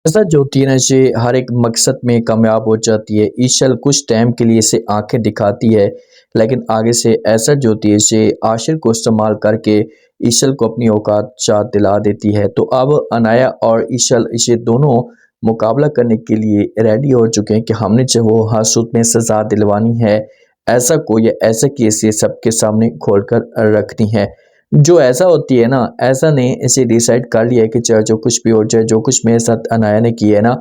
ऐसा जो होती है ना इसे हर एक मकसद में कामयाब हो जाती है। ईशल कुछ टाइम के लिए इसे आंखें दिखाती है, लेकिन आगे से ऐसा जो होती है इसे आशिर को इस्तेमाल करके ईशल को अपनी औकात चाट दिला देती है। तो अब अनाया और ईशल इसे दोनों मुकाबला करने के लिए रेडी हो चुके हैं कि हमने जो वो हासूत में सज़ा दिलवानी है। ऐसा कोई ऐसा केस ये सबके सामने खोल कर रखती है। जो ऐसा होती है ना, ऐसा ने इसे डिसाइड कर लिया है कि चाहे जो कुछ भी हो जाए, जो कुछ मेरे साथ अनाया ने किया है ना,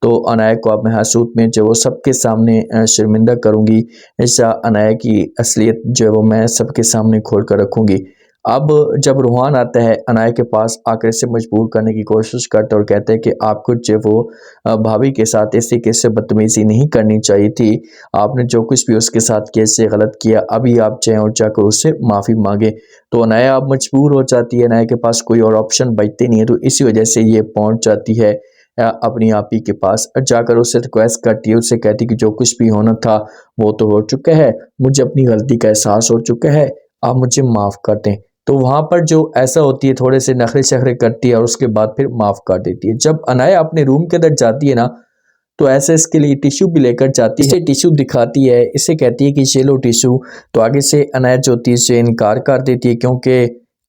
तो अनाया को अब मैं हसूत में जो वो सबके सामने शर्मिंदा करूँगी। ऐसा अनाया की असलियत जो है वो मैं सबके सामने खोल कर रखूँगी। अब जब रूहान आता है अनाया के पास आकर इसे मजबूर करने की कोशिश करता है और कहता है कि आपको जो है वो भाभी के साथ ऐसे कैसे बदतमीज़ी नहीं करनी चाहिए थी। आपने जो कुछ भी उसके साथ कैसे गलत किया, अभी आप जाएँ और जाकर उससे माफ़ी माँगे। तो अनाया अब मजबूर हो जाती है, अनाया के पास कोई और ऑप्शन बचते नहीं है, तो इसी वजह से ये पहुंच जाती है अपनी आप ही के पास जाकर उससे रिक्वेस्ट करती है, उससे कहती है कि जो कुछ भी होना था वो तो हो चुका है, मुझे अपनी गलती का एहसास हो चुका है, आप मुझे माफ़ कर दें। तो वहाँ पर जो ऐसा होती है थोड़े से नखरे शखरे करती है और उसके बाद फिर माफ़ कर देती है। जब अनाया अपने रूम के अंदर जाती है ना, तो ऐसे इसके लिए टिश्यू भी लेकर जाती है, इसे टिश्यू दिखाती है, इसे कहती है कि ये लो टिश्यू। तो आगे से अनायत जो होती है इसे इनकार कर देती है, क्योंकि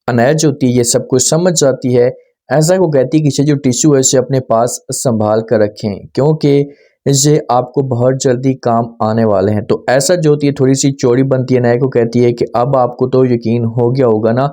अनायत जो होती है ये सब कुछ समझ जाती है। ऐसा वो कहती है कि ये जो टिश्यू है इसे अपने पास संभाल कर रखें, क्योंकि इससे आपको बहुत जल्दी काम आने वाले हैं। तो ऐसा जो होती है थोड़ी सी चौड़ी बनती है, अनायत को कहती है कि अब आपको तो यकीन हो गया होगा ना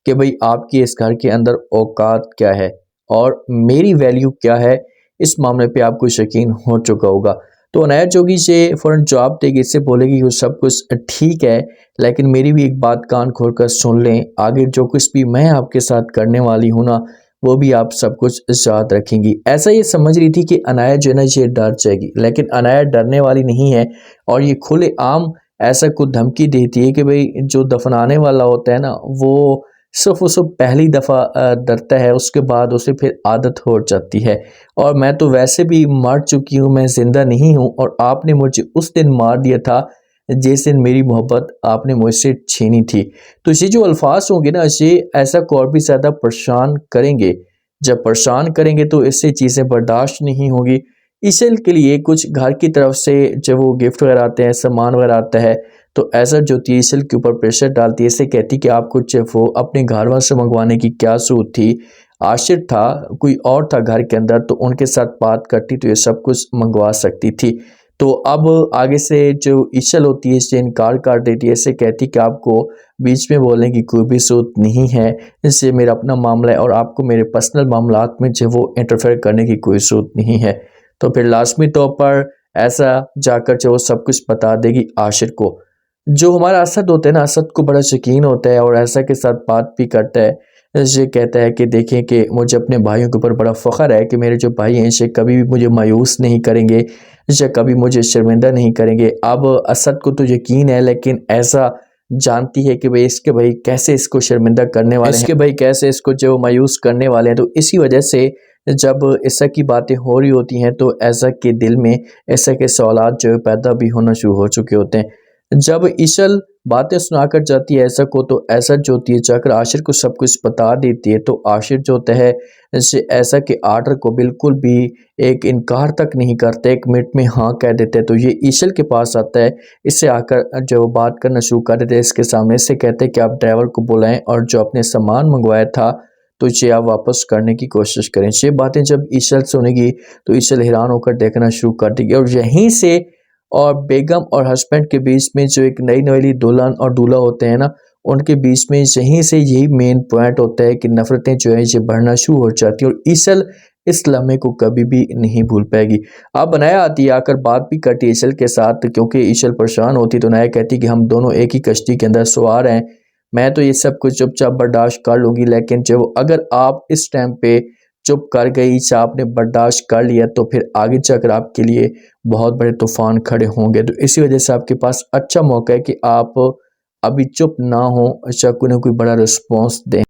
कि भाई आपकी इस घर के अंदर औकात क्या है और मेरी वैल्यू क्या है, इस मामले पे आपको यकीन हो चुका होगा। तो अनाया जोगी से फ़ौरन जवाब देगी, इससे बोलेगी कि वो सब कुछ ठीक है, लेकिन मेरी भी एक बात कान खोल कर सुन लें, आगे जो कुछ भी मैं आपके साथ करने वाली हूँ ना, वो भी आप सब कुछ याद रखेंगी। ऐसा ये समझ रही थी कि अनाया जो है ना ये डर जाएगी, लेकिन अनाया डरने वाली नहीं है और ये खुलेआम ऐसा कुछ धमकी देती है कि भाई जो दफनाने वाला होता है ना, वो सिर्फ उसे पहली दफ़ा डरता है, उसके बाद उसे फिर आदत हो जाती है। और मैं तो वैसे भी मर चुकी हूँ, मैं ज़िंदा नहीं हूँ और आपने मुझे उस दिन मार दिया था जिस दिन मेरी मोहब्बत आपने मुझसे छीनी थी। तो ये जो अल्फाज होंगे ना, ये ऐसा को और भी ज़्यादा परेशान करेंगे। जब परेशान करेंगे तो इससे चीज़ें बर्दाश्त नहीं होगी। इसल के लिए कुछ घर की तरफ से जब वो गिफ्ट वगैरह आते हैं, सामान वगैरह आता है, तो ऐसा जो तीसल के ऊपर प्रेशर डालती है, इससे कहती कि आप कुछ वो अपने घर वालों से मंगवाने की क्या ज़रूरत थी। आशिर था, कोई और था घर के अंदर, तो उनके साथ बात करती तो ये सब कुछ मंगवा सकती थी। तो अब आगे से जो ईशल होती है इससे इनकार कर देती है, इससे कहती कि आपको बीच में बोलने की कोई भी ज़रूरत नहीं है, इससे मेरा अपना मामला है और आपको मेरे पर्सनल मामलात में जो वो इंटरफेयर करने की कोई ज़रूरत नहीं है। तो फिर लाज़मी तौर पर ऐसा जाकर जो वो सब कुछ बता देगी आशिर को। जो हमारा असद होता है ना, असद को बड़ा यकीन होता है और ऐसा के साथ बात भी करता है। ये कहता है कि देखें कि मुझे अपने भाइयों के ऊपर बड़ा फ़ख्र है कि मेरे जो भाई हैं ये कभी भी मुझे मायूस नहीं करेंगे, ये कभी मुझे शर्मिंदा नहीं करेंगे। अब असद को तो यकीन है, लेकिन ऐसा जानती है कि भाई इसके भाई कैसे इसको शर्मिंदा करने वाले हैं, इसके भाई कैसे इसको जो मायूस करने वाले हैं। तो इसी वजह से जब ऐसा की बातें हो रही होती हैं तो ऐसा के दिल में ऐसा के सवालात जो है पैदा भी होना शुरू हो चुके होते हैं। जब ईशल बातें सुनाकर जाती है ऐसा को, तो ऐसा जो होती है जाकर आशिर को सब कुछ बता देती है। तो आशिर जो होता है इसे ऐसा के आर्डर को बिल्कुल भी एक इनकार तक नहीं करते, एक मिनट में हाँ कह देते हैं। तो ये ईशल के पास आता है, इससे आकर जो बात करना शुरू कर देते हैं इसके सामने, इससे कहते हैं कि आप ड्राइवर को बुलाएं और जो आपने सामान मंगवाया था तो इसे आप वापस करने की कोशिश करें। ये बातें जब ईशल सुनेगी तो ईशल हैरान होकर देखना शुरू कर देगी और यहीं से और बेगम और हस्बैंड के बीच में जो एक नई नवेली दुल्हन और दूल्हा होते हैं ना, उनके बीच में यहीं से यही मेन पॉइंट होता है कि नफ़रतें जो है ये बढ़ना शुरू हो जाती है और ईशल इस लम्हे को कभी भी नहीं भूल पाएगी। अब बनाया आती है, आकर बात भी करती है ईशल के साथ, क्योंकि ईशल परेशान होती तो नाया कहती कि हम दोनों एक ही कश्ती के अंदर सवार हैं, मैं तो ये सब कुछ चुपचाप बर्दाश्त कर लूँगी, लेकिन जब अगर आप इस टाइम पे चुप कर गई, आपने बर्दाश्त कर लिया, तो फिर आगे चलकर आपके लिए बहुत बड़े तूफ़ान खड़े होंगे। तो इसी वजह से आपके पास अच्छा मौका है कि आप अभी चुप ना हो, अच्छा कोई ना कोई बड़ा रिस्पॉन्स दें।